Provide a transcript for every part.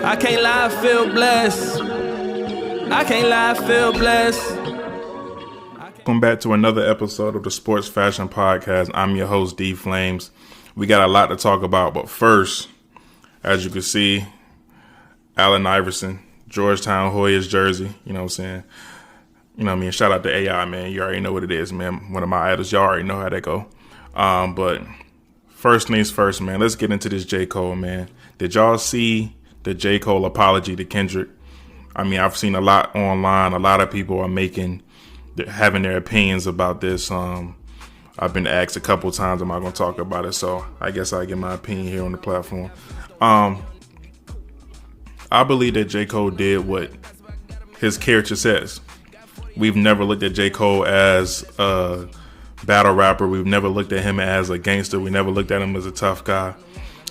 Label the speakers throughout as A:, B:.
A: I can't lie, I feel blessed. I can't lie, I feel blessed.
B: Welcome back to another episode of the Sports Fashion Podcast. I'm your host, DeeFlamez. We got a lot to talk about, but first, as you can see, Allen Iverson, Georgetown Hoyas jersey, you know what I'm saying? You know what I mean? Shout out to AI, man. You already know what it is, man. One of my idols. Y'all already know how that go. But first things first, man. Let's get into this J.Cole, man. Did y'all see the J.Cole apology to Kendrick? I mean, I've seen a lot online. A lot of people are having their opinions about this. I've been asked a couple times, am I going to talk about it? So I guess I'll give my opinion here on the platform. I believe that J. Cole did what his character says. We've never looked at J. Cole as a battle rapper. We've never looked at him as a gangster. We never looked at him as a tough guy.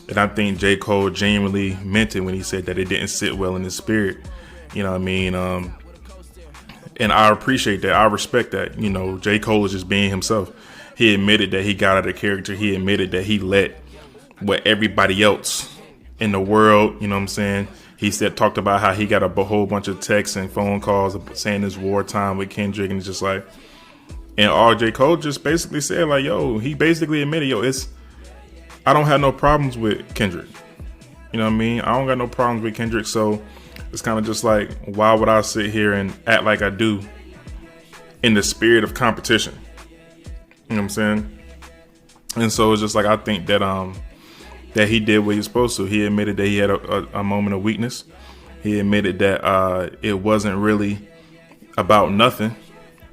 B: And I think J. Cole genuinely meant it when he said that it didn't sit well in his spirit. You know what I mean? And I appreciate that. I respect that. You know, J. Cole is just being himself. He admitted that he got out of character. He admitted that he let what everybody else in the world, you know what I'm saying? He talked about how he got a whole bunch of texts and phone calls saying it's wartime with Kendrick, and it's just like, and all J. Cole just basically said, like, yo, he basically admitted, yo, I don't have no problems with Kendrick. You know what I mean? I don't got no problems with Kendrick, so it's kind of just like, why would I sit here and act like I do in the spirit of competition? You know what I'm saying? And so it's just like, I think that that he did what he was supposed to. He admitted that he had a moment of weakness. He admitted that it wasn't really about nothing.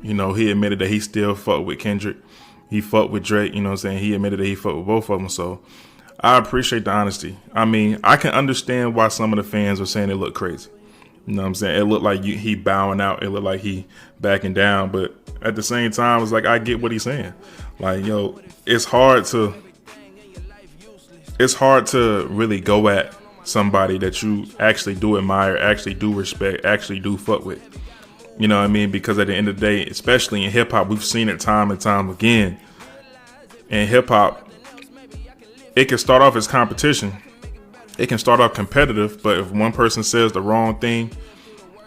B: You know, he admitted that he still fucked with Kendrick. He fucked with Drake, you know what I'm saying? He admitted that he fucked with both of them. So I appreciate the honesty. I mean, I can understand why some of the fans were saying it looked crazy. You know what I'm saying? It looked like he bowing out. It looked like he backing down. But at the same time, it's like, I get what he's saying. Like, yo, it's hard to really go at somebody that you actually do admire, actually do respect, actually do fuck with. You know what I mean? Because at the end of the day, especially in hip hop, we've seen it time and time again. In hip hop, it can start off as competition. It can start off competitive, but if one person says the wrong thing,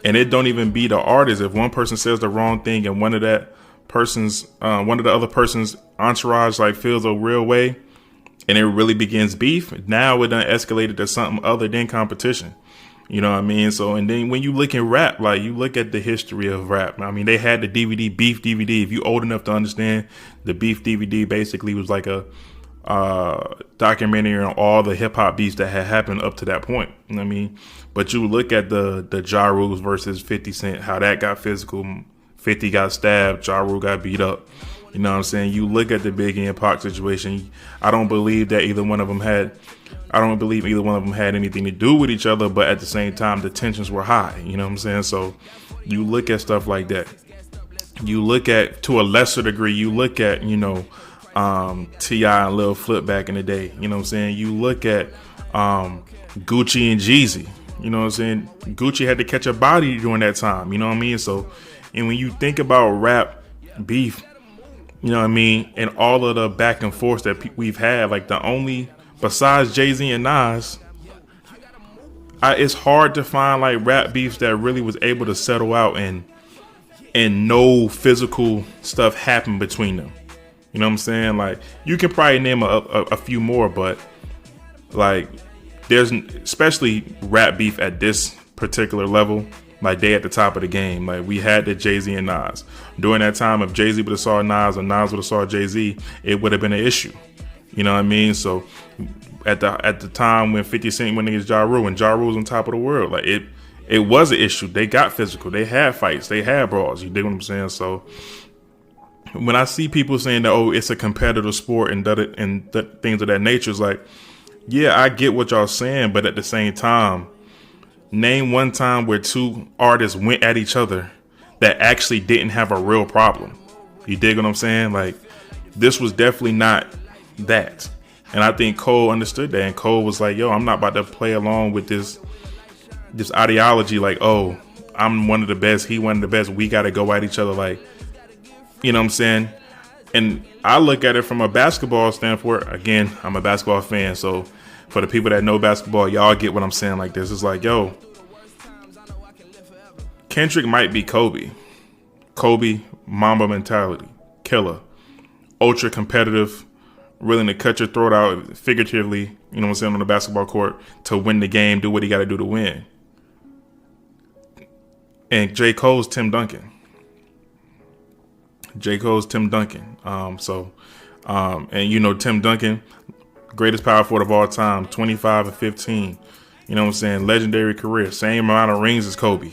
B: and it don't even be the artist, if one person says the wrong thing and one of the other person's entourage like feels a real way, and it really begins beef, now it done escalated to something other than competition. You know what I mean? So, and then when you look at rap, like you look at the history of rap. I mean, they had the DVD, Beef DVD. If you old enough to understand, the Beef DVD basically was like a documentary on all the hip hop beefs that had happened up to that point. You know what I mean? But you look at the Ja Rule versus 50 Cent, how that got physical. 50 got stabbed, Ja Rule got beat up. You know what I'm saying? You look at the Biggie and Pac situation. I don't believe either one of them had anything to do with each other, but at the same time, the tensions were high. You know what I'm saying? So you look at stuff like that. You look at, to a lesser degree, you look at, you know, T.I. and Lil Flip back in the day. You know what I'm saying? You look at Gucci and Jeezy. You know what I'm saying? Gucci had to catch a body during that time. You know what I mean? So, and when you think about rap beef, you know what I mean, and all of the back and forth that we've had, like the only, besides Jay-Z and Nas, it's hard to find like rap beefs that really was able to settle out and no physical stuff happened between them. You know what I'm saying? Like, you can probably name a few more, but like there's, especially rap beef at this particular level, like they at the top of the game. Like we had the Jay-Z and Nas. During that time, if Jay-Z would have saw Nas or Nas would have saw Jay-Z, it would have been an issue. You know what I mean? So at the time when 50 Cent went against Ja Rule, and Ja Rule was on top of the world, like it was an issue. They got physical. They had fights. They had brawls. You dig what I'm saying? So when I see people saying that, oh, it's a competitive sport and things of that nature, it's like, yeah, I get what y'all saying, but at the same time, name one time where two artists went at each other that actually didn't have a real problem. You dig what I'm saying? Like, this was definitely not that. And I think Cole understood that. And Cole was like, yo, I'm not about to play along with this ideology. Like, oh, I'm one of the best. He one of the best. We got to go at each other. Like, you know what I'm saying? And I look at it from a basketball standpoint. Again, I'm a basketball fan. So For the people that know basketball, y'all get what I'm saying like this. It's like, yo, Kendrick might be Kobe. Kobe, Mamba mentality, killer, ultra competitive, willing to cut your throat out figuratively, you know what I'm saying, on the basketball court to win the game, do what he got to do to win. And J.Cole's Tim Duncan. And you know, Tim Duncan, greatest power forward of all time, 25 and 15. You know what I'm saying? Legendary career. Same amount of rings as Kobe.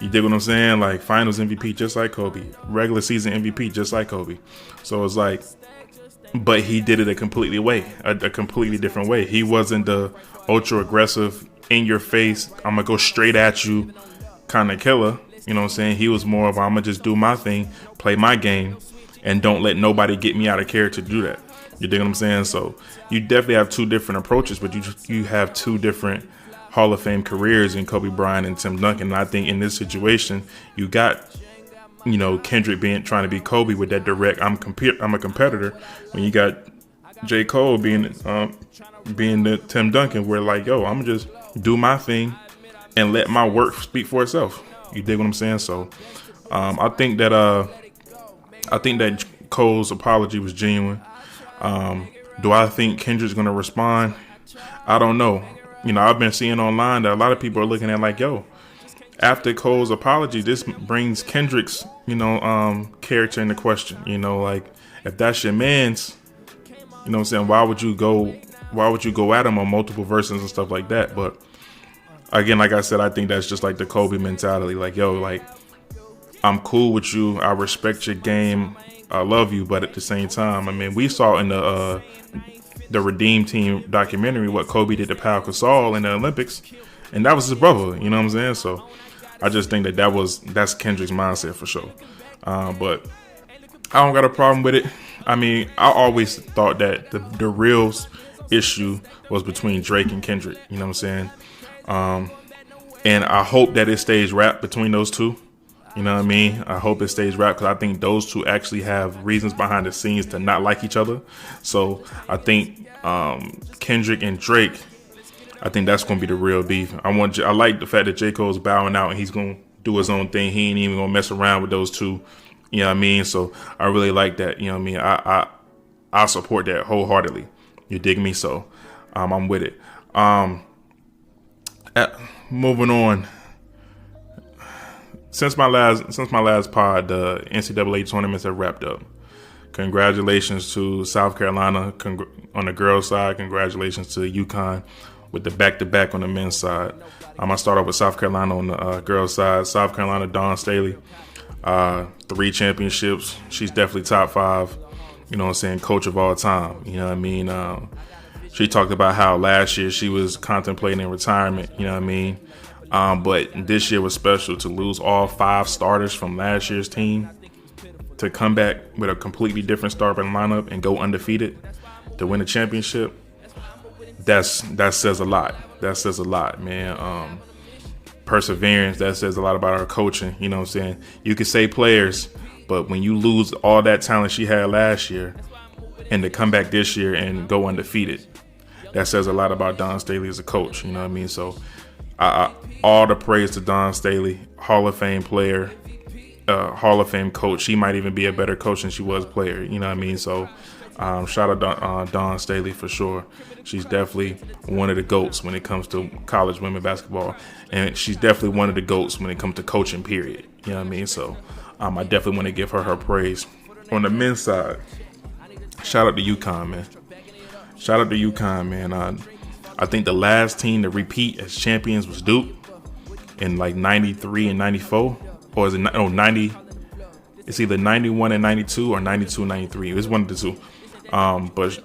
B: You dig what I'm saying? Like finals MVP just like Kobe. Regular season MVP just like Kobe. So it's like, but he did it a completely different way. He wasn't the ultra aggressive, in your face, I'm going to go straight at you kind of killer. You know what I'm saying? He was more of, I'm going to just do my thing, play my game, and don't let nobody get me out of character to do that. You dig what I'm saying? So you definitely have two different approaches, but you have two different Hall of Fame careers in Kobe Bryant and Tim Duncan. And I think in this situation, you got, you know, Kendrick trying to be Kobe with that direct, I'm a competitor. When you got J. Cole being the Tim Duncan, where like, yo, I'm gonna just do my thing and let my work speak for itself. You dig what I'm saying? So I think that Cole's apology was genuine. Do I think Kendrick's gonna respond? I don't know. You know, I've been seeing online that a lot of people are looking at like, yo, after Cole's apology, this brings Kendrick's, you know, character into question. You know, like if that's your man's, you know what I'm saying, why would you go at him on multiple verses and stuff like that? But again, like I said, I think that's just like the Kobe mentality. Like, yo, like I'm cool with you. I respect your game. I love you. But at the same time, I mean, we saw in the Redeem Team documentary what Kobe did to Pau Gasol in the Olympics, and that was his brother. You know what I'm saying? So I just think that's Kendrick's mindset for sure. But I don't got a problem with it. I mean, I always thought that the real issue was between Drake and Kendrick. You know what I'm saying? And I hope that it stays rap between those two. You know what I mean? I hope it stays rap because I think those two actually have reasons behind the scenes to not like each other. So I think Kendrick and Drake, I think that's going to be the real beef. I like the fact that J. Cole's bowing out and he's going to do his own thing. He ain't even going to mess around with those two. You know what I mean? So I really like that. You know what I mean? I support that wholeheartedly. You dig me? So I'm with it. Moving on. Since my last pod, the NCAA tournaments have wrapped up. Congratulations to South Carolina on the girls' side. Congratulations to UConn with the back-to-back on the men's side. I start off with South Carolina on the girls' side. South Carolina, Dawn Staley, 3 championships. She's definitely top 5, you know what I'm saying, coach of all time. You know what I mean? She talked about how last year she was contemplating retirement, you know what I mean? But this year was special to lose all 5 starters from last year's team, to come back with a completely different starting lineup and go undefeated to win a championship. That says a lot. That says a lot, man. Perseverance, that says a lot about our coaching. You know what I'm saying? You could say players, but when you lose all that talent she had last year and to come back this year and go undefeated, that says a lot about Dawn Staley as a coach. You know what I mean? So all the praise to Dawn Staley, Hall of Fame player, Hall of Fame coach. She might even be a better coach than she was player. You know what I mean? So shout out Dawn Staley for sure. She's definitely one of the GOATs when it comes to college women basketball. And she's definitely one of the GOATs when it comes to coaching, period. You know what I mean? So I definitely want to give her praise. On the men's side, shout out to UConn, man. Shout out to UConn, man. I think the last team to repeat as champions was Duke in like 93 and 94. Or is it 90? It's either 91 and 92 or 92 and 93. It's one of the two. But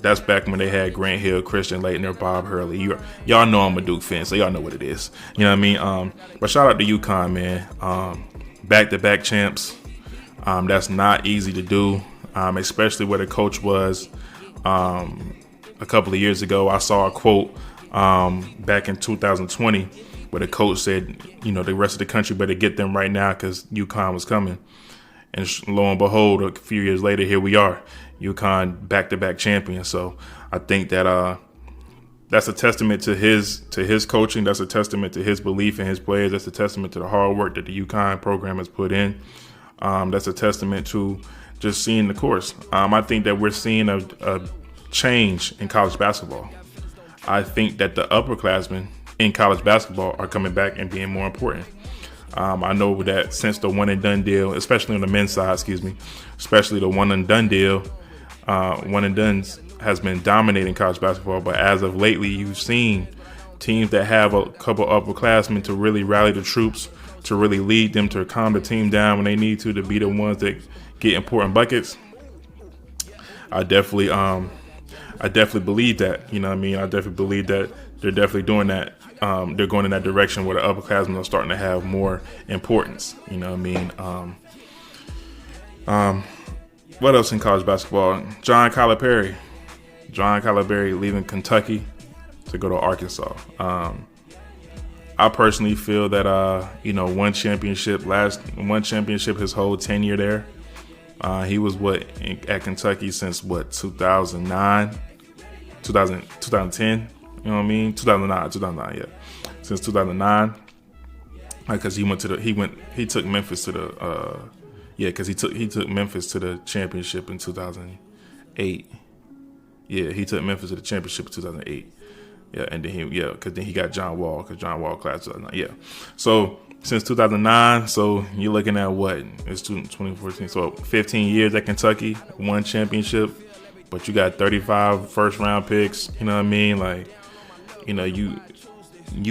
B: that's back when they had Grant Hill, Christian Laettner, Bob Hurley. Y'all know I'm a Duke fan, so y'all know what it is. You know what I mean? But shout out to UConn, man. Back-to-back champs. That's not easy to do, especially where the coach was. A couple of years ago, I saw a quote back in 2020 where the coach said, you know, the rest of the country better get them right now because UConn was coming. And lo and behold, a few years later, here we are, UConn back-to-back champions. So I think that that's a testament to his coaching. That's a testament to his belief in his players. That's a testament to the hard work that the UConn program has put in. That's a testament to just seeing the course. I think that we're seeing a change in college basketball. I think that the upperclassmen in college basketball are coming back and being more important. I know that since the one and done deal, especially on the men's side, especially the one and done deal, one and done has been dominating college basketball. But as of lately, you've seen teams that have a couple upperclassmen to really rally the troops, to really lead them, to calm the team down when they need to be the ones that get important buckets. I definitely believe that. You know what I mean? I definitely believe that they're definitely doing that. They're going in that direction where the upperclassmen are starting to have more importance. You know what I mean? What else in college basketball? John Calipari leaving Kentucky to go to Arkansas. I personally feel that one championship his whole tenure there. He was at Kentucky since 2009, 2010. You know what I mean? 2009, yeah. Since 2009, because he took Memphis to the he took Memphis to the championship in 2008. Yeah, he took Memphis to the championship in 2008. Yeah, and then because then he got John Wall, because John Wall class 2009. Yeah, so since 2009, so you're looking at what? It's 2014, so 15 years at Kentucky, one championship, but you got 35 first-round picks. You know what I mean? Like, you know, you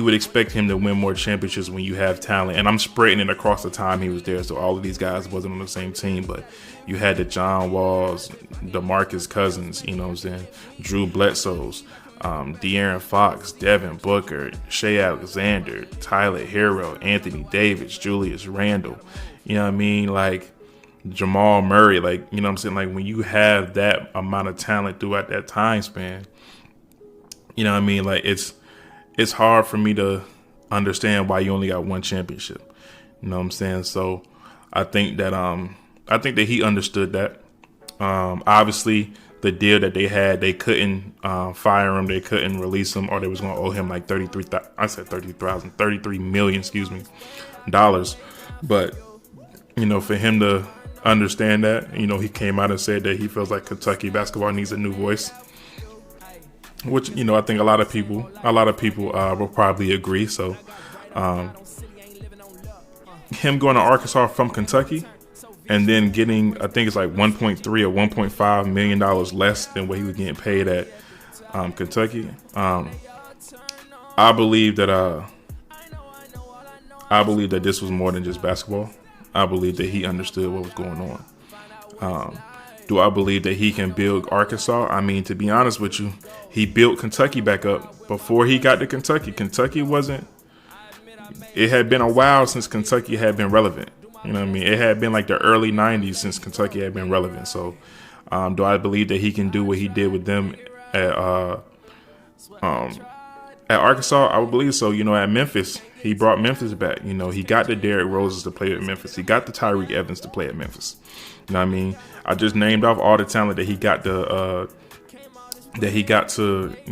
B: would expect him to win more championships when you have talent. And I'm spreading it across the time he was there, so all of these guys wasn't on the same team, but you had the John Walls, DeMarcus Cousins, you know what I'm saying, Drew Bledsoes, De'Aaron Fox, Devin Booker, Shea Alexander, Tyler Hero, Anthony Davis, Julius Randle, you know what I mean, like Jamal Murray, like, you know what I'm saying, like when you have that amount of talent throughout that time span, you know what I mean, like it's hard for me to understand why you only got one championship. You know what I'm saying? So I think that he understood that. Obviously, the deal that they had, they couldn't fire him, they couldn't release him, or they was going to owe him like $33 million, dollars. But, you know, for him to understand that, you know, he came out and said that he feels like Kentucky basketball needs a new voice, which, you know, I think a lot of people will probably agree. So him going to Arkansas from Kentucky and then getting, I think it's like $1.3 or $1.5 million less than what he was getting paid at Kentucky. I believe that this was more than just basketball. I believe that he understood what was going on. Do I believe that he can build Arkansas? I mean, to be honest with you, he built Kentucky back up before he got to Kentucky. Kentucky it had been a while since Kentucky had been relevant. You know what I mean? It had been like the early 90s since Kentucky had been relevant. So do I believe that he can do what he did with them at Arkansas? I would believe so. You know, at Memphis, he brought Memphis back. You know, he got the Derrick Roses to play at Memphis. He got the Tyreek Evans to play at Memphis. You know what I mean? I just named off all the talent that he got to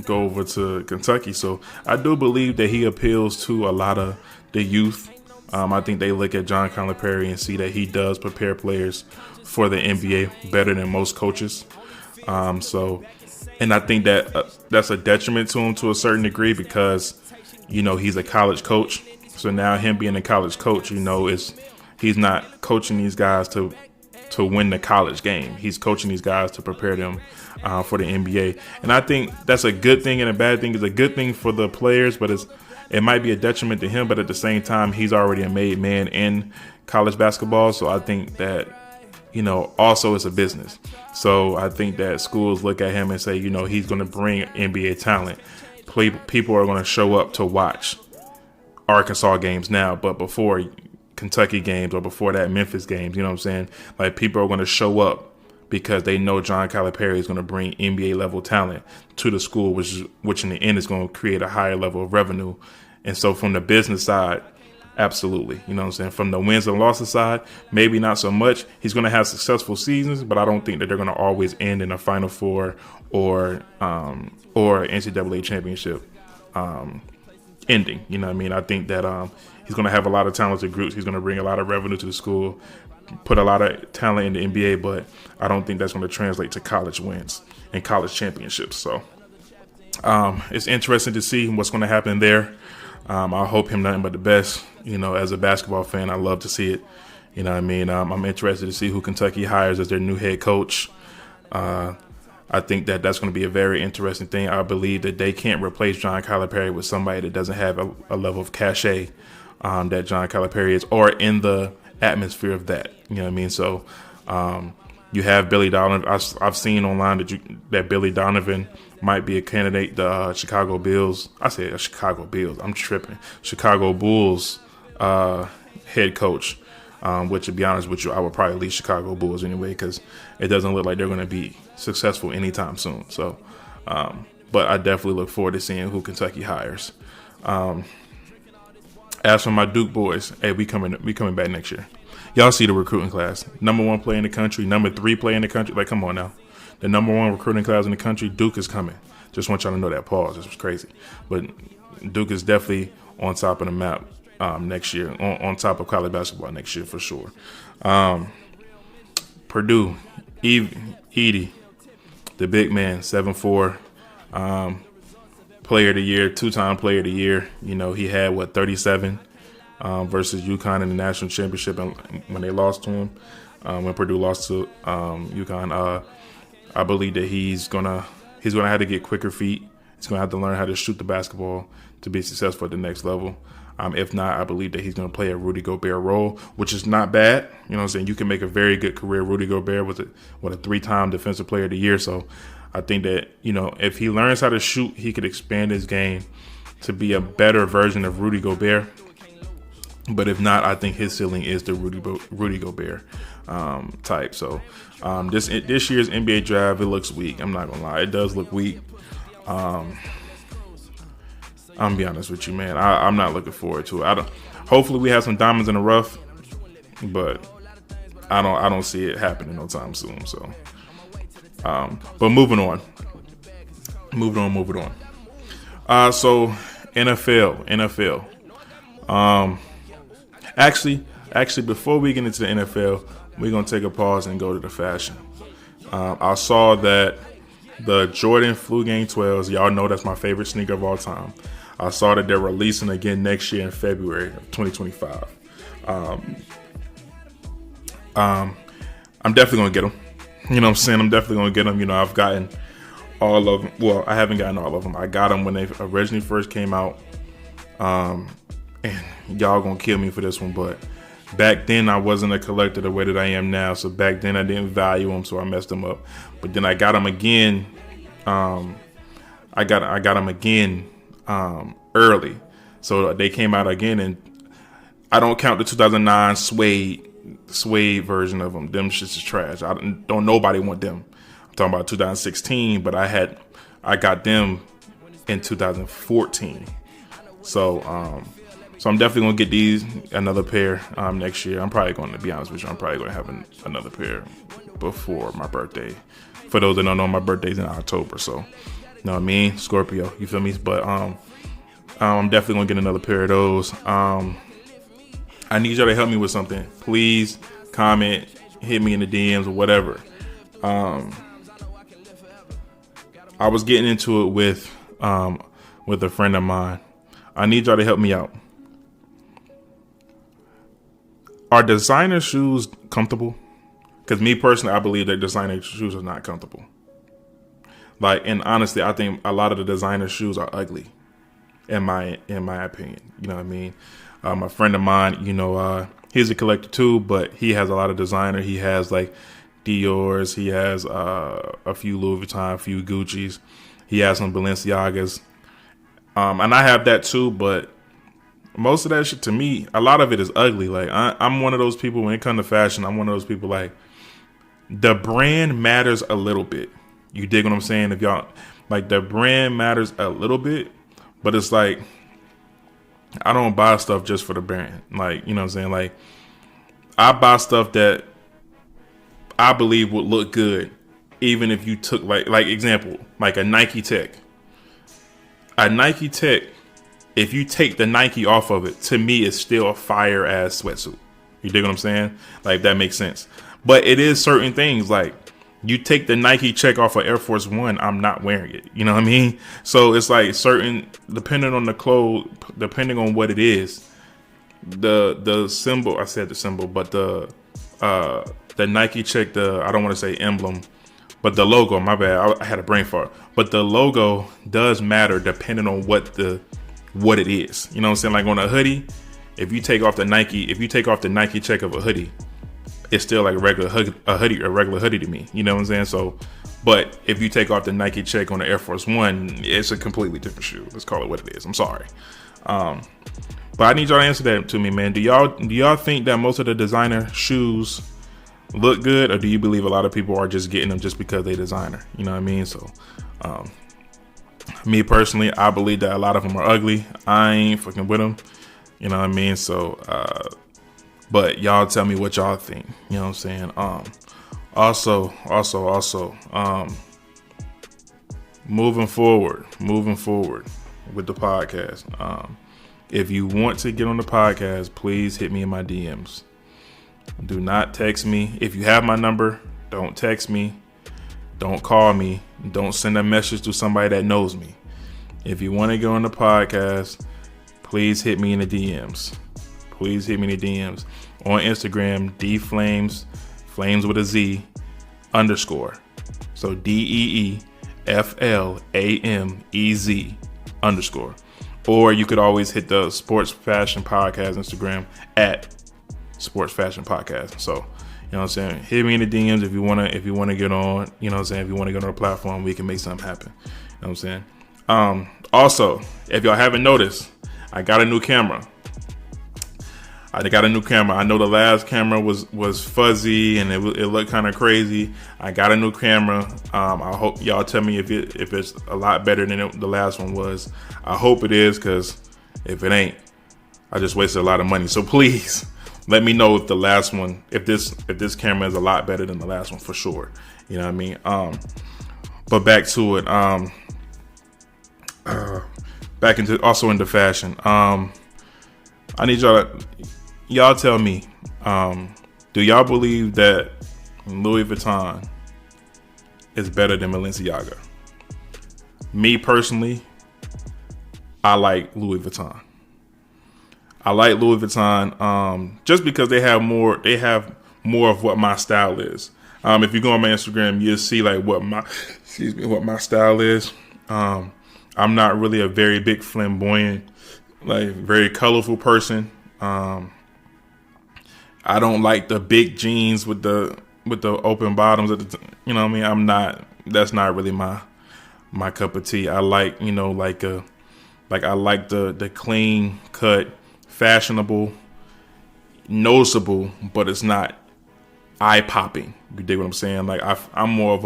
B: go over to Kentucky. So I do believe that he appeals to a lot of the youth. I think they look at John Calipari and see that he does prepare players for the NBA better than most coaches. And I think that that's a detriment to him to a certain degree because, you know, he's a college coach. So now him being a college coach, you know, he's not coaching these guys to win the college game. He's coaching these guys to prepare them for the NBA. And I think that's a good thing and a bad thing. It's a good thing for the players, but it might be a detriment to him. But at the same time, he's already a made man in college basketball. So I think that, you know, also it's a business. So I think that schools look at him and say, you know, he's going to bring NBA talent. People are going to show up to watch Arkansas games now, but before Kentucky games or before that Memphis games, you know what I'm saying? Like, people are going to show up because they know John Calipari is going to bring NBA level talent to the school, which in the end is going to create a higher level of revenue. And so from the business side, Absolutely. You know what I'm saying? From the wins and losses side, maybe not so much. He's going to have successful seasons, but I don't think that they're going to always end in a Final Four or NCAA championship ending. You know what I mean? I think that he's going to have a lot of talented groups. He's going to bring a lot of revenue to the school, put a lot of talent in the NBA, but I don't think that's going to translate to college wins and college championships. So it's interesting to see what's going to happen there. I hope him nothing but the best. You know, as a basketball fan, I love to see it. You know what I mean? I'm interested to see who Kentucky hires as their new head coach. I think that that's going to be a very interesting thing. I believe that they can't replace John Calipari with somebody that doesn't have a level of cachet that John Calipari is, or in the atmosphere of that. You know what I mean? So you have Billy Donovan. I've seen online that Billy Donovan might be a candidate. The Chicago Bills. I said Chicago Bills. I'm tripping. Chicago Bulls head coach. Which, to be honest with you, I would probably leave Chicago Bulls anyway, because it doesn't look like they're going to be successful anytime soon. So, but I definitely look forward to seeing who Kentucky hires. As for my Duke boys, hey, we coming back next year. Y'all see the recruiting class. Number 1 player in the country, number 3 player in the country. Like, come on now. The number 1 recruiting class in the country, Duke is coming. Just want y'all to know that. Pause. This was crazy. But Duke is definitely on top of the map next year, on top of college basketball next year for sure. Purdue, Edey, the big man, 7'4", player of the year, 2-time player of the year. You know, he had 37 versus UConn in the national championship, and when they lost to him, when Purdue lost to UConn, I believe that he's gonna have to get quicker feet. He's gonna have to learn how to shoot the basketball to be successful at the next level. If not, I believe that he's going to play a Rudy Gobert role, which is not bad. You know what I'm saying? You can make a very good career. Rudy Gobert was a 3-time defensive player of the year. So I think that, you know, if he learns how to shoot, he could expand his game to be a better version of Rudy Gobert. But if not, I think his ceiling is the Rudy Gobert type. So this year's NBA draft, it looks weak. I'm not going to lie. It does look weak. I'm gonna be honest with you, man. I'm not looking forward to it. Hopefully, we have some diamonds in the rough, but I don't see it happening no time soon. So, but moving on. So NFL. Actually, before we get into the NFL, we're gonna take a pause and go to the fashion. I saw that the Jordan Flu Game 12s. Y'all know that's my favorite sneaker of all time. I saw that they're releasing again next year in February of 2025. I'm definitely going to get them. You know what I'm saying? I'm definitely going to get them. You know, I've gotten all of them. Well, I haven't gotten all of them. I got them when they originally first came out. And y'all going to kill me for this one. But back then, I wasn't a collector the way that I am now. So back then, I didn't value them. So I messed them up. But then I got them again. I got them again early, so they came out again, and I don't count the 2009 suede version of them. Them shits is trash. Don't nobody want them. I'm talking about 2016, but I got them in 2014. So I'm definitely gonna get these another pair next year. I'm probably going to be honest with you. I'm probably going to have another pair before my birthday. For those that don't know, my birthday's in October, so. You know what I mean? Scorpio, you feel me? But I'm definitely gonna get another pair of those. I need y'all to help me with something. Please comment, hit me in the DMs or whatever. I was getting into it with a friend of mine. I need y'all to help me out. Are designer shoes comfortable? Because me personally, I believe that designer shoes are not comfortable. And honestly, I think a lot of the designer shoes are ugly, in my opinion. You know what I mean? A friend of mine, you know, he's a collector too, but he has a lot of designer. He has like Dior's, he has a few Louis Vuitton, a few Gucci's, he has some Balenciagas, and I have that too. But most of that shit, to me, a lot of it is ugly. Like I'm one of those people when it comes to fashion. I'm one of those people like the brand matters a little bit. You dig what I'm saying? If y'all like the brand matters a little bit, but it's like I don't buy stuff just for the brand. Like, you know what I'm saying? Like, I buy stuff that I believe would look good, even if you took like example, like a Nike Tech. A Nike Tech, if you take the Nike off of it, to me, it's still a fire ass sweatsuit. You dig what I'm saying? Like, that makes sense. But it is certain things, like you take the Nike check off of Air Force One, I'm not wearing it. You know what I mean? So it's like certain, depending on the clothes, depending on what it is, the symbol, I said the symbol, but the Nike check, I don't want to say emblem, but the logo, my bad, I had a brain fart. But the logo does matter depending on what it is. You know what I'm saying? Like on a hoodie, if you take off the Nike check of a hoodie, it's still like a regular hoodie to me. You know what I'm saying? So, but if you take off the Nike check on the Air Force One, it's a completely different shoe. Let's call it what it is. I'm sorry. But I need y'all to answer that to me, man. Do y'all think that most of the designer shoes look good, or do you believe a lot of people are just getting them just because they designer? You know what I mean? So, me personally, I believe that a lot of them are ugly. I ain't fucking with them. You know what I mean? So, but y'all tell me what y'all think. You know what I'm saying? Also, moving forward with the podcast. If you want to get on the podcast, please hit me in my DMs. Do not text me. If you have my number, don't text me. Don't call me. Don't send a message to somebody that knows me. If you want to go on the podcast, please hit me in the DMs. Please hit me in the DMs. On Instagram, DeeFlamez, flames with a Z, _ So DeeFlamez _. Or you could always hit the Sports Fashion Podcast Instagram at Sports Fashion Podcast. So, you know what I'm saying? Hit me in the DMs if you wanna get on. You know what I'm saying? If you want to get on a platform, we can make something happen. You know what I'm saying? Also, if y'all haven't noticed, I got a new camera. I know the last camera was fuzzy and it looked kind of crazy. I got a new camera. I hope y'all tell me if it's a lot better than the last one was. I hope it is, because if it ain't, I just wasted a lot of money. So please let me know if the last one, if this camera is a lot better than the last one, for sure. You know what I mean? But back to it. Back into fashion. I need y'all tell me, do y'all believe that Louis Vuitton is better than Balenciaga? Me personally, I like Louis Vuitton. Just because they have more of what my style is. If you go on my Instagram, you'll see like what my style is. I'm not really a very big flamboyant, like very colorful person. I don't like the big jeans with the open bottoms you know what I mean? That's not really my cup of tea. I like, I like the clean cut, fashionable, noticeable, but it's not eye popping. You dig what I'm saying? Like I'm more of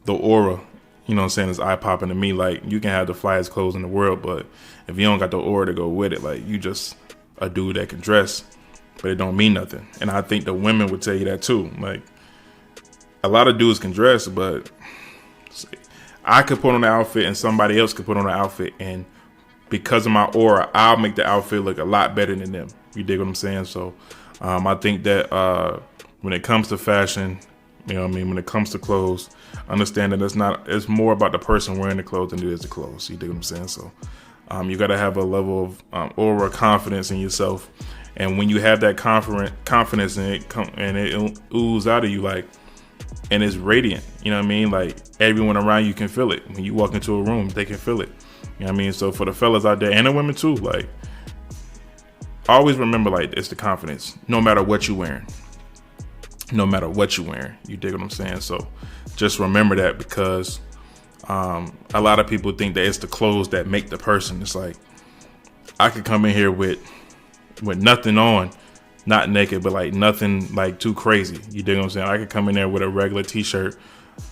B: the aura, you know what I'm saying, is eye popping to me. Like, you can have the flyest clothes in the world, but if you don't got the aura to go with it, like, you just a dude that can dress, but it don't mean nothing. And I think the women would tell you that too. Like, a lot of dudes can dress, but I could put on an outfit and somebody else could put on an outfit, and because of my aura, I'll make the outfit look a lot better than them. You dig what I'm saying? So I think that when it comes to fashion, you know what I mean, when it comes to clothes, understand that it's more about the person wearing the clothes than it is the clothes. You dig what I'm saying? So you got to have a level of aura, confidence in yourself. And when you have that confidence and it oozes out of you, like, and it's radiant, you know what I mean? Like, everyone around you can feel it. When you walk into a room, they can feel it. You know what I mean? So for the fellas out there, and the women too, like, always remember, like, it's the confidence, no matter what you're wearing. No matter what you're wearing. You dig what I'm saying? So just remember that, because a lot of people think that it's the clothes that make the person. It's like, I could come in here with nothing on, not naked, but like nothing like too crazy. You dig what I'm saying? I could come in there with a regular t-shirt,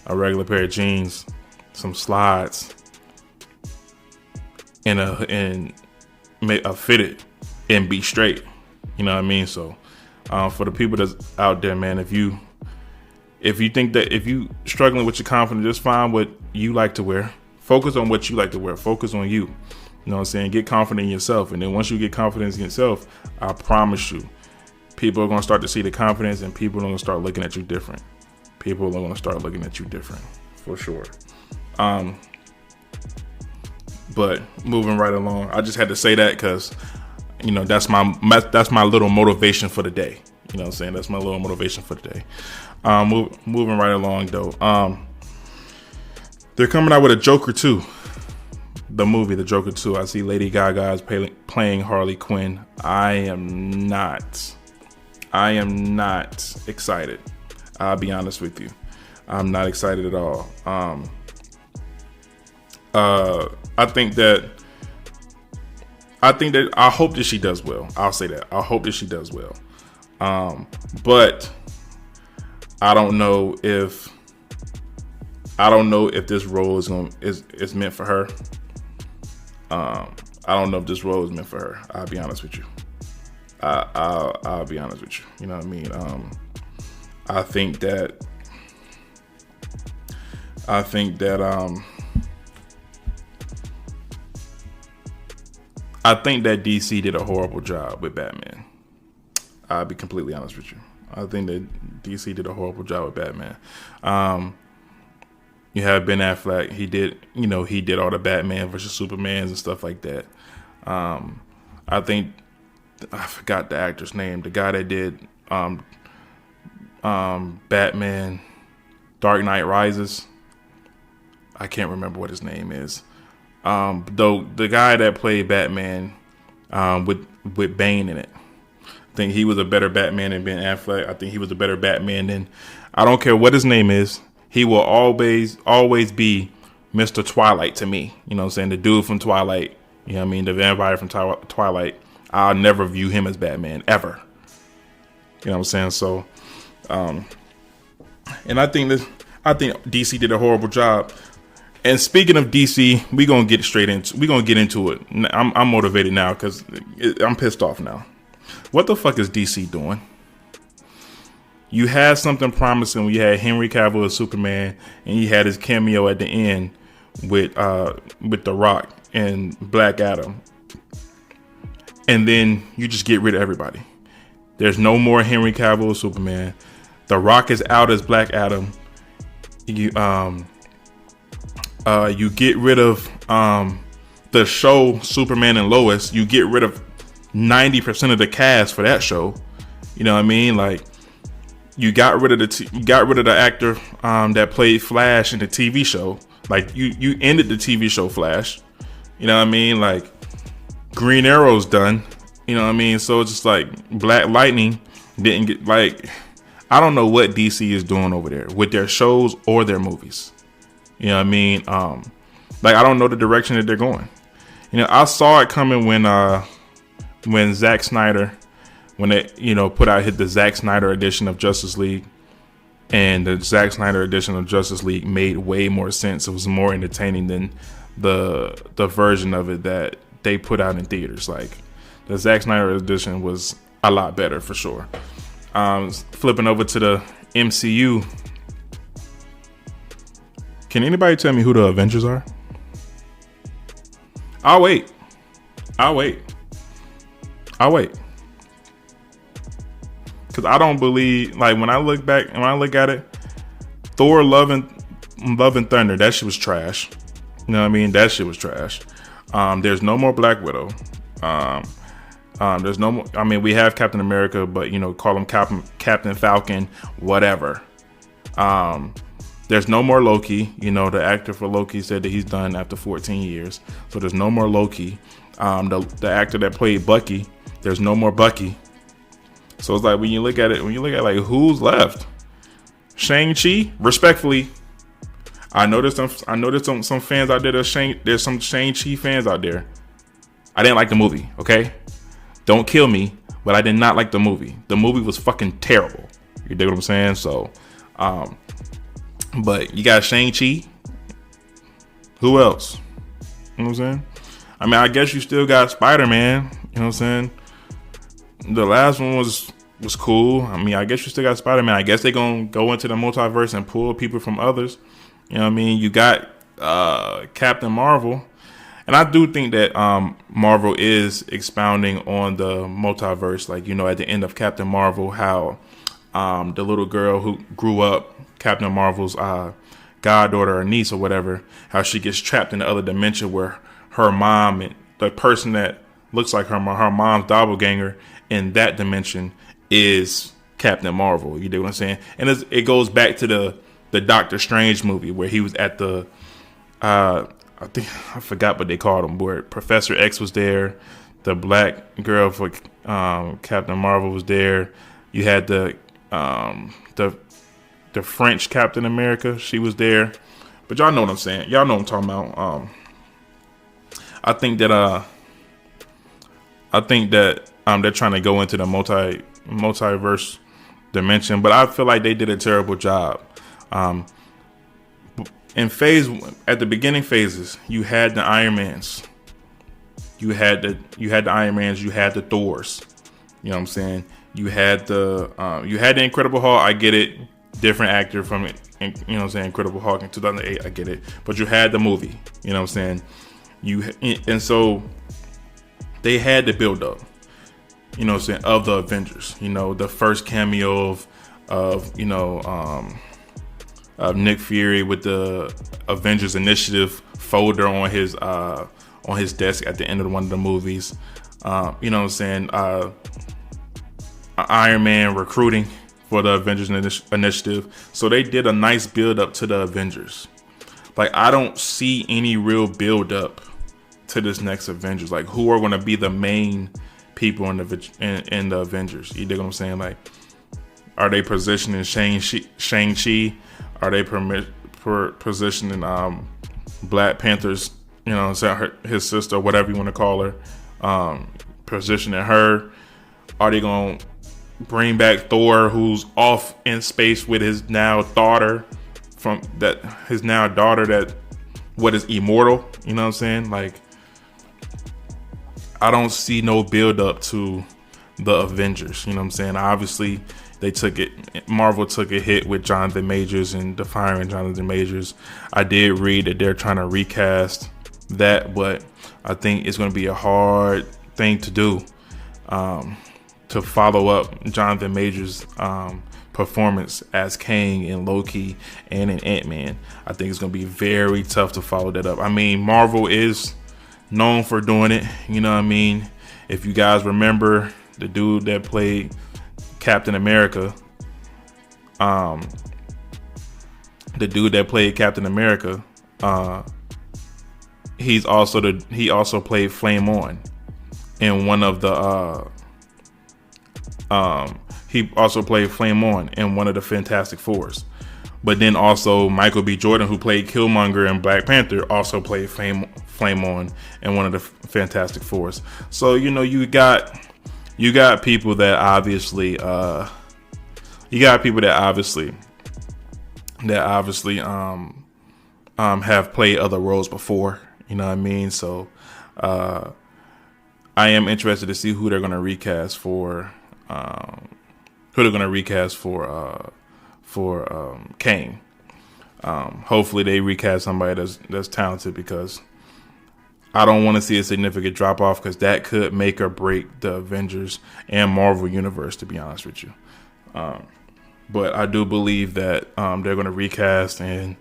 B: a regular pair of jeans, some slides, and a fitted and be straight. You know what I mean? So for the people that's out there, man, if you think that if you struggling with your confidence, just find what you like to wear. Focus on what you like to wear. Focus on you. You know what I'm saying? Get confident in yourself. And then once you get confidence in yourself, I promise you, people are going to start to see the confidence, and people are going to start looking at you different. People are going to start looking at you different, for sure. But moving right along, I just had to say that because, you know, that's my little motivation for the day. You know what I'm saying? That's my little motivation for the day. Moving right along, though. They're coming out with a Joker 2. The movie, The Joker 2. I see Lady Gaga is playing Harley Quinn. I am not excited. I'll be honest with you. I'm not excited at all. I hope that she does well. I'll say that. I hope that she does well. But I don't know if this role is meant for her. I don't know if this role is meant for her. I'll be honest with you. I'll be honest with you. You know what I mean? I think that DC did a horrible job with Batman. I'll be completely honest with you. I think that DC did a horrible job with Batman. You have Ben Affleck. He did all the Batman versus Supermans and stuff like that. I think I forgot the actor's name. The guy that did Batman, Dark Knight Rises. I can't remember what his name is. Though the guy that played Batman with Bane in it, I think he was a better Batman than Ben Affleck. I think he was a better Batman than, I don't care what his name is. He will always be Mr. Twilight to me. You know what I'm saying? The dude from Twilight. You know what I mean? The vampire from Twilight. I'll never view him as Batman, ever. You know what I'm saying? So, and I think DC did a horrible job. And speaking of DC, we're going to get into it. I'm motivated now because I'm pissed off now. What the fuck is DC doing? You had something promising when you had Henry Cavill as Superman, and you had his cameo at the end with The Rock and Black Adam. And then you just get rid of everybody. There's no more Henry Cavill as Superman. The Rock is out as Black Adam. You get rid of the show Superman and Lois. You get rid of 90% of the cast for that show. You know what I mean? Like, you got rid of the actor that played Flash in the TV show. Like, you ended the TV show Flash. You know what I mean? Like, Green Arrow's done. You know what I mean? So it's just like Black Lightning didn't get, like, I don't know what DC is doing over there with their shows or their movies. You know what I mean? Like, I don't know the direction that they're going. You know, I saw it coming when Zack Snyder, when they, put out the Zack Snyder edition of Justice League, and the Zack Snyder edition of Justice League made way more sense. It was more entertaining than the version of it that they put out in theaters. Like, the Zack Snyder edition was a lot better for sure. Flipping over to the MCU. Can anybody tell me who the Avengers are? I'll wait. Because I don't believe, like, when I look at it, Thor Love and Thunder, that shit was trash. You know what I mean? That shit was trash. There's no more Black Widow. There's no more, I mean, we have Captain America, but, call him Captain Falcon, whatever. There's no more Loki. The actor for Loki said that he's done after 14 years. So there's no more Loki. The actor that played Bucky, there's no more Bucky. So it's like, when you look at like, who's left? Shang-Chi, respectfully, I noticed some fans out there. There's some Shang-Chi fans out there. I didn't like the movie. Okay, don't kill me, but I did not like the movie. The movie was fucking terrible. You dig what I'm saying? So, but you got Shang-Chi. Who else? You know what I'm saying? I mean, I guess you still got Spider-Man. You know what I'm saying? The last one was cool. I mean, I guess you still got Spider-Man. I guess they're gonna go into the multiverse and pull people from others. You know what I mean? You got Captain Marvel. And I do think that Marvel is expounding on the multiverse. Like, you know, at the end of Captain Marvel, how the little girl who grew up, Captain Marvel's goddaughter or niece or whatever, how she gets trapped in the other dimension where her mom and the person that looks like her mom's doppelganger in that dimension is Captain Marvel. You dig what I'm saying? And it goes back to the Doctor Strange movie where he was at the I forgot what they called him, where Professor X was there, the black girl for Captain Marvel was there. You had the French Captain America, she was there. But y'all know what I'm saying. Y'all know what I'm talking about. I think that they're trying to go into the multiverse dimension, but I feel like they did a terrible job. At the beginning phases, you had the Iron Mans, you had the Iron Mans, you had the Thors. You know what I'm saying? You had the Incredible Hulk. I get it, different actor from it. You know what I'm saying? Incredible Hulk in 2008. I get it, but you had the movie. You know what I'm saying? And so they had to build up. You know what I'm saying? Of the Avengers. You know, the first cameo of Nick Fury with the Avengers Initiative folder on his desk at the end of one of the movies. You know what I'm saying? Iron Man recruiting for the Avengers Initiative. So they did a nice build up to the Avengers. Like, I don't see any real build up to this next Avengers. Like, who are going to be the main people in the Avengers? You dig what I'm saying? Like, are they positioning Shang-Chi? Are they positioning Black Panther's, you know, his sister, whatever you want to call her, positioning her? Are they going to bring back Thor, who's off in space with his now daughter that is immortal? You know what I'm saying? Like, I don't see no build up to the Avengers. You know what I'm saying? Obviously, Marvel took a hit with Jonathan Majors and the firing Jonathan Majors. I did read that they're trying to recast that, but I think it's going to be a hard thing to do to follow up Jonathan Majors' performance as Kang in Loki and in Ant-Man. I think it's going to be very tough to follow that up. I mean, Marvel is known for doing it. You know what I mean? If you guys remember the dude that played Captain America, he also played Flame On in one of the Fantastic Fours. But then also Michael B. Jordan, who played Killmonger in Black Panther, also played Flame On in one of the Fantastic Fours. So, you know, you got people that obviously have played other roles before. You know what I mean? So I am interested to see who they're going to recast for Kang. Hopefully they recast somebody that's talented, because I don't want to see a significant drop off, because that could make or break the Avengers and Marvel universe, to be honest with you. But I do believe that they're going to recast and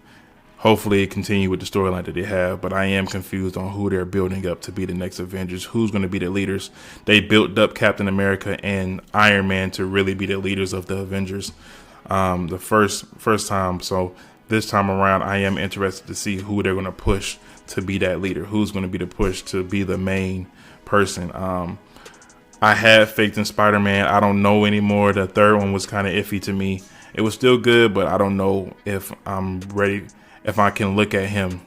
B: hopefully continue with the storyline that they have. But I am confused on who they're building up to be the next Avengers. Who's going to be the leaders? They built up Captain America and Iron Man to really be the leaders of the Avengers the first time. So this time around, I am interested to see who they're going to push to be that leader. Who's going to be the push to be the main person? I had faith in Spider-Man. I don't know anymore. The third one was kind of iffy to me. It was still good, but I don't know if I'm ready, if I can look at him.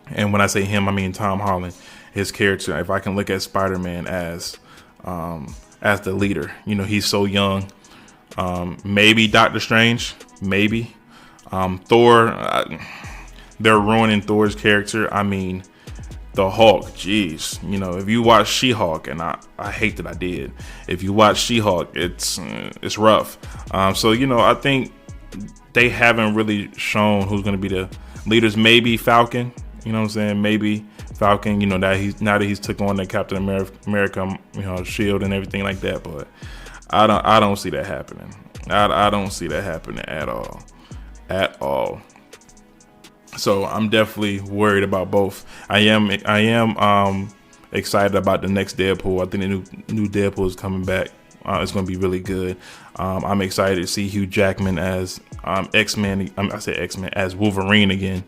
B: And when I say him, I mean Tom Holland, his character. If I can look at Spider-Man as the leader. You know, he's so young. Maybe Doctor Strange. Maybe. Thor. They're ruining Thor's character. I mean, the Hulk, jeez, you know, if you watch She-Hulk, and I hate that I did. If you watch She-Hulk, it's rough. So you know, I think they haven't really shown who's going to be the leaders. Maybe Falcon, you know what I'm saying? Maybe Falcon, you know, now that he's took on the Captain America, you know, shield and everything like that. But I don't see that happening. I don't see that happening at all. So I'm definitely worried about both. I am excited about the next Deadpool. I think the new Deadpool is coming back. It's going to be really good. I'm excited to see Hugh Jackman as X-Men. I say X-Men as Wolverine again.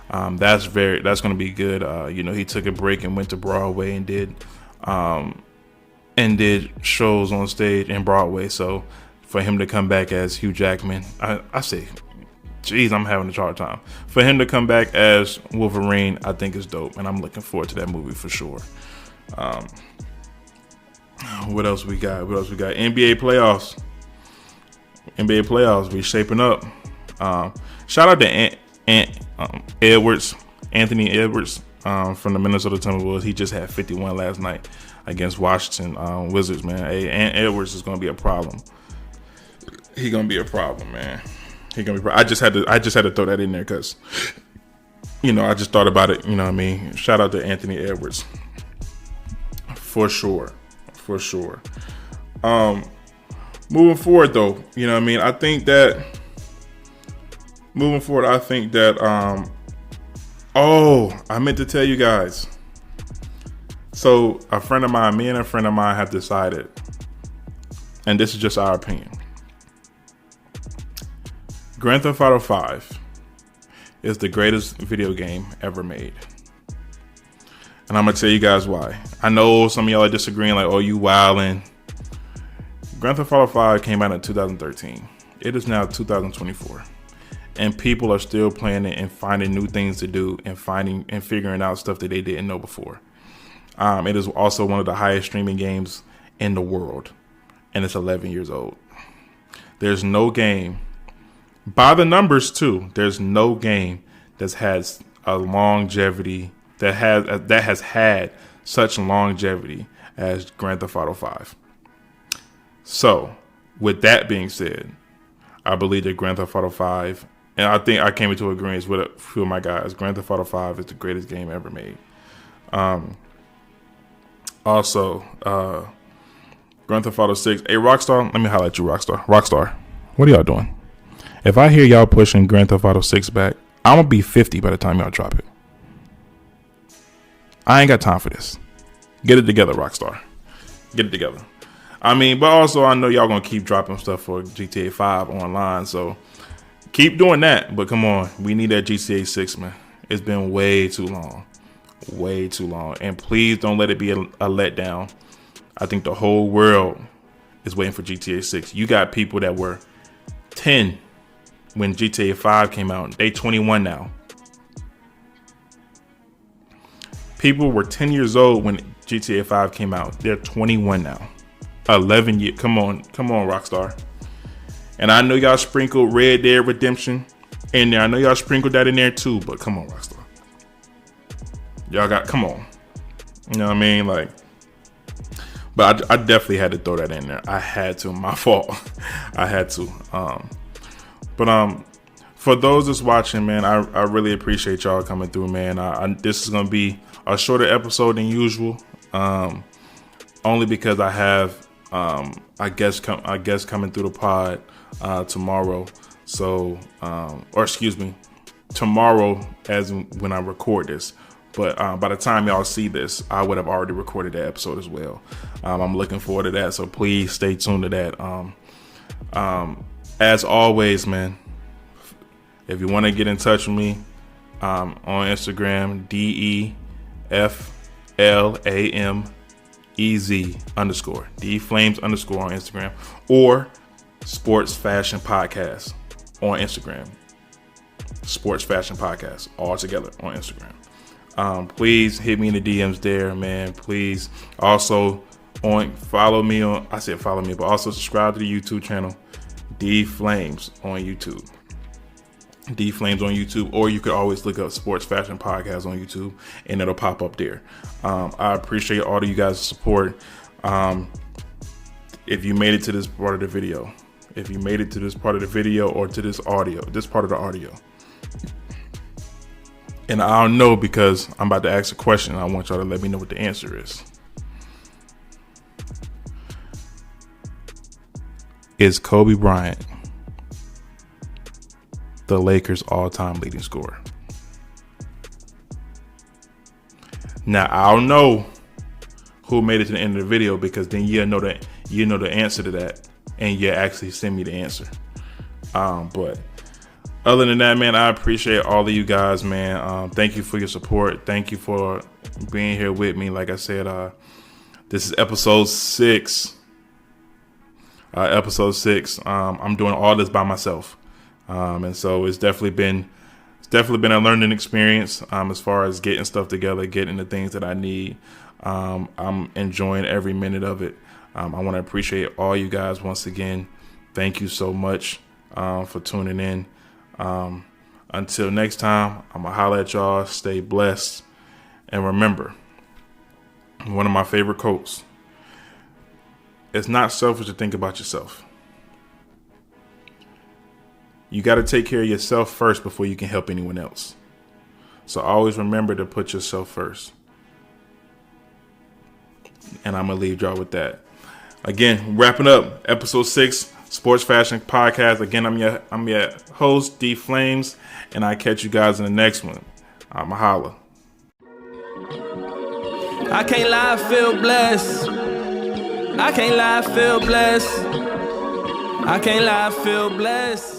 B: That's going to be good. You know, he took a break and went to Broadway and did shows on stage in Broadway. So for him to come back as Hugh Jackman, I say, geez, I'm having a hard time. For him to come back as Wolverine, I think is dope, and I'm looking forward to that movie for sure. What else we got? NBA playoffs. We shaping up. Shout out to Anthony Edwards from the Minnesota Timberwolves. He just had 51 last night against Washington Wizards, man. Hey, Edwards is going to be a problem. He's going to be a problem, man. I just had to throw that in there because, you know, I just thought about it. You know what I mean? Shout out to Anthony Edwards. For sure. Moving forward, though, you know what I mean? I think that I meant to tell you guys. So me and a friend of mine have decided, and this is just our opinion. Grand Theft Auto 5 is the greatest video game ever made. And I'm going to tell you guys why. I know some of y'all are disagreeing, like, oh, you wildin'. Grand Theft Auto 5 came out in 2013. It is now 2024. And people are still playing it and finding new things to do and figuring out stuff that they didn't know before. It is also one of the highest streaming games in the world. And it's 11 years old. There's no game, by the numbers too, there's no game that has a longevity that has had such longevity as Grand Theft Auto 5. So, with that being said, I believe that Grand Theft Auto 5, and I think I came into agreement with a few of my guys, Grand Theft Auto 5 is the greatest game ever made. Also, Grand Theft Auto 6. Hey, Rockstar, let me holler at you, Rockstar. Rockstar, what are y'all doing? If I hear y'all pushing Grand Theft Auto 6 back, I'm going to be 50 by the time y'all drop it. I ain't got time for this. Get it together, Rockstar. Get it together. I mean, but also I know y'all going to keep dropping stuff for GTA 5 online, so keep doing that. But come on, we need that GTA 6, man. It's been way too long. Way too long. And please don't let it be a letdown. I think the whole world is waiting for GTA 6. You got people that were 10 when GTA 5 came out. They 21 now. People were 10 years old when GTA 5 came out. They're 21 now. 11 years. Come on, Rockstar. And I know y'all sprinkled Red Dead Redemption in there. I know y'all sprinkled that in there too, but come on, Rockstar. Come on. You know what I mean? Like, but I definitely had to throw that in there. I had to. My fault. I had to. But for those that's watching, man, I really appreciate y'all coming through, man. This is gonna be a shorter episode than usual, only because I have I guess coming through the pod tomorrow. So, or excuse me, tomorrow as when I record this. But by the time y'all see this, I would have already recorded that episode as well. I'm looking forward to that. So please stay tuned to that. As always, man, if you want to get in touch with me on Instagram, DeeFlamez_, DeeFlamez_ on Instagram, or Sports Fashion Podcast on Instagram. Sports Fashion Podcast all together on Instagram. Please hit me in the DMs there, man. Please also follow me, but also subscribe to the YouTube channel DeeFlamez on YouTube. DeeFlamez on YouTube, or you could always look up Sports Fashion Podcast on YouTube and it'll pop up there. I appreciate all of you guys' support. If you made it to this part of the video, or to this part of the audio, and I don't know because I'm about to ask a question. I want y'all to let me know what the answer is. Is Kobe Bryant the Lakers' all-time leading scorer? Now, I don't know who made it to the end of the video, because then you know the answer to that, and you actually send me the answer. But other than that, man, I appreciate all of you guys, man. Thank you for your support. Thank you for being here with me. Like I said, this is episode 6. I'm doing all this by myself, and so it's definitely been a learning experience as far as getting stuff together, getting the things that I need. I'm enjoying every minute of it. I want to appreciate all you guys once again. Thank you so much for tuning in. Until next time, I'm gonna holler at y'all. Stay blessed, and remember, one of my favorite quotes: it's not selfish to think about yourself. You got to take care of yourself first before you can help anyone else. So always remember to put yourself first. And I'm going to leave y'all with that. Again, wrapping up episode 6, Sports Fashion Podcast. Again, I'm your host, DeeFlamez, and I catch you guys in the next one. I'm a holla.
A: I can't lie, I feel blessed. I can't lie, I feel blessed. I can't lie, I feel blessed.